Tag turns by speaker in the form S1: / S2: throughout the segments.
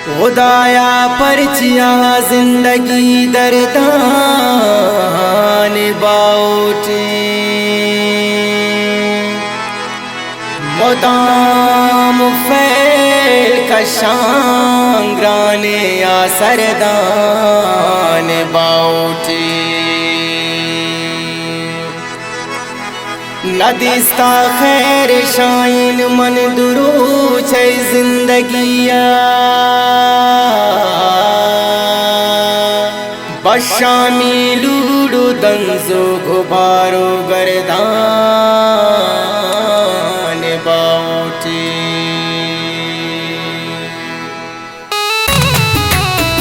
S1: खुदाया परचिया जिंदगी दर्दान बाउटी मोदाम फैल कशांग्राने या सरदान बाउटी नदिस्ता खैर शाइन मन दुरू छै जिंदगिया बशामी लूडू दंजो गुबारो गर्दान बाउटी।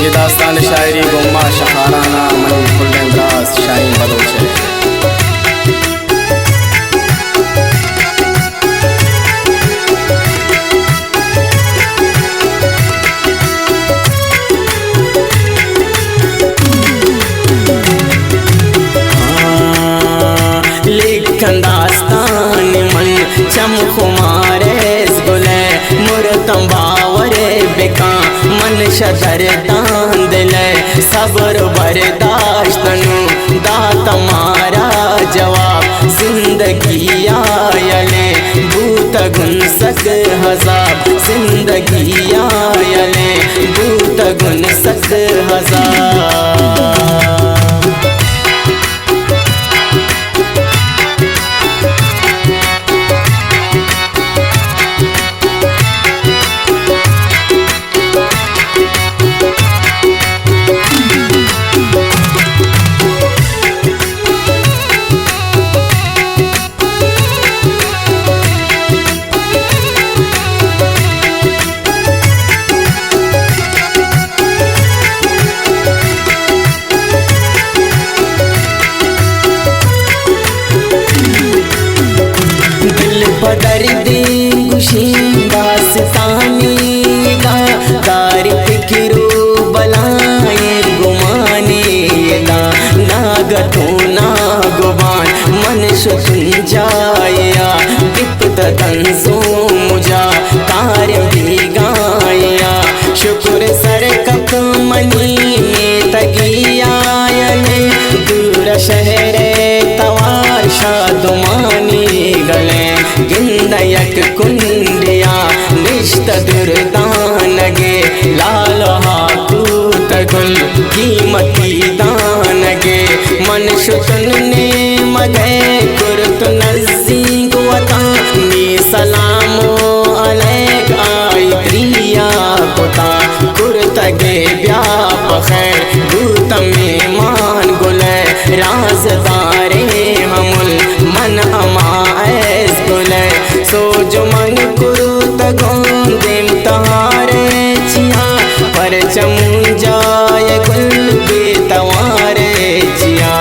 S2: ये दास्तान शायरी गुम्मा शहाराना मन फुल्लेंद्रास शाइन बलोच है।
S1: दास्तान मन चमकुमारे गुले मुरतम बावरे बेका मन शदर दांदले सबर बर्दाश्तनु दाता मारा जवाब जिंदगी आयले भूत गुनसक हजाब जिंदगी आयले भूत गुनसक हजाब। दर्दी खुशी दास्तानी गा दारी फिक्रो बलाए गुमाने दा नागतो नागवान मन सुन जाया विपत तंजो मुझा तार भी गाया शुक्र सर कप मनी में तगियायने दूर शहरे तवार शादुमानी गले गिंदयक कुंडिया निष्ठ दुर्दानगे लाल हाकूत गुल कीमती दानगे मन शुतन ने मगे कुर्त नज़ीक वता मी सलामो अलैक आई प्रिया कुता कुर्तगे व्याप खैर भूत में मान गुले राजदारे हमल मन अमाएस गुले सो जो मन कुरु तगों दिल तहारे चिया पर चमुंजाए गुल बेतवारे चिया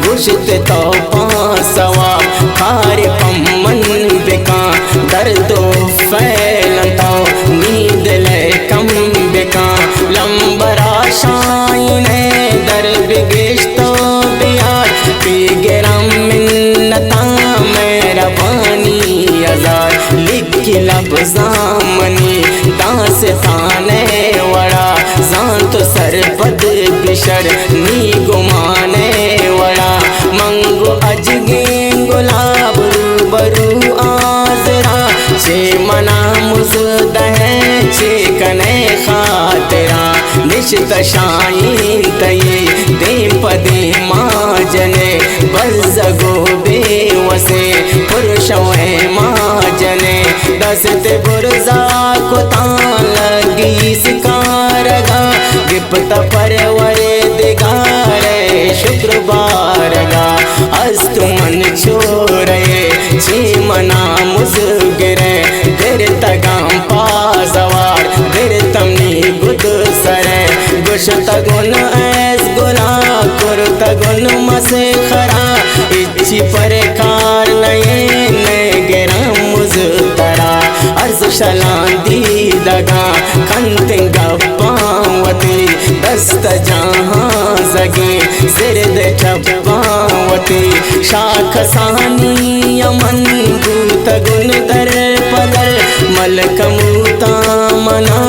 S1: गुशत तो पासवा खारे पम्मन बेका दर्दो फैलता नींद ले कम बेका लंबरा शाइन दर बिगिश्तो बियार बिगरम मिन्नता मेरा पानी हजार लिख लफ्ज़ामनी दास्ताने वड़ा जान तो सरपद बिशर नी गुमाने वड़ा मंगो अजगे गुलाब रूबरू आजरा चे मना मुजदह चे कने खातरा निश्त शाइन तये दे पदे माजने बज़गो बेवसे पुरुषवे माजने दस्ते बुरजा को तान लगी सिकारगा विपत परवरे दिगारे शुक्रवारगा अस्तु मन छोरे ची मना मुज़गिरे दिर तगाम पासवार दिर तमनी गुद सरे गुश तगुन ऐस गुला कुर तगुन मसे खरा इच्छी पर कार नये ने गिरा मुज़तरा अर्ज शलांदी दगा कंते गप्पावती दस्त जहाँ जगे सिरद चप्पावती शाख सानी यमन भूत गुन दर पदर मलक मूता मना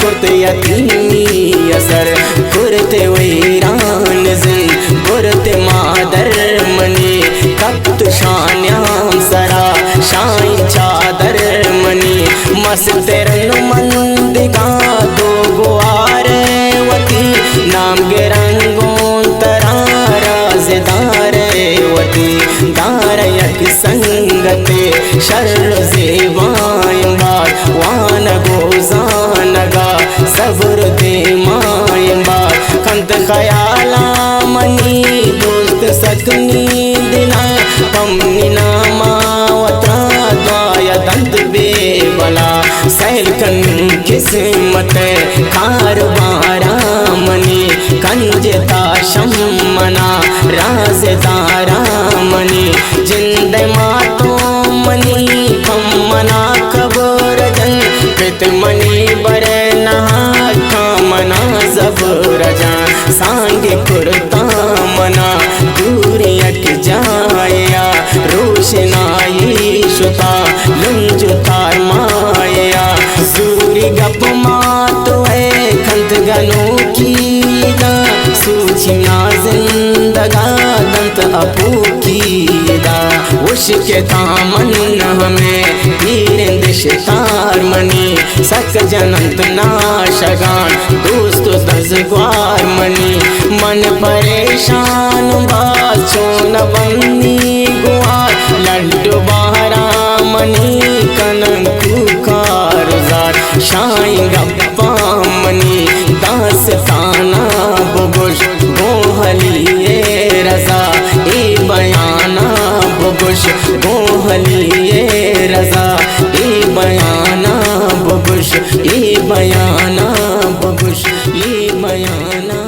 S1: कुर्ते यतीमी असर कुरते वैरान जिन बुरते मादर मनी तख्त शान्याम सरा शाई चादर मनी मस्त मंदिगा दो गुआर वती नाम के रंगों तरा राजदार वती दारयक संगते शर्र सेवायंबार वान गोजानगा सब्र दे मायंबार कंत खयाला मनी दोस्त सकनी दिना पमनी नामावत्रा द्वाया दंत बेबला सैलकन किस्मत कारबारा मनी कंजता शम्मना राजदारा मनी जिंद मातो मनी पम्मना कबर जन पित मनी बरे नहा कामना जबर जन सांगे कुर्ता मना दूरियक जाया रोशनाई शुता लंजुतार माया सूरी गप मातो है खंत गनो की दा सूझना जिंदगा दंत अपू की दा उश के दामन हमें पीर दिशतार मनी सक जनंत नाशगान दोस्त दसग्वार मनी मन परेशान बाचो न बन्नी गुआर लड्डू बहरा मनी कनन कुकार जार शाई गप्पा मनी दास्ताना बुगुश गोहलिए रजा ए बयाना बुगुश गोहलिए रजा ए बयाना बुगुश ए बयाना बुगुश ए बयाना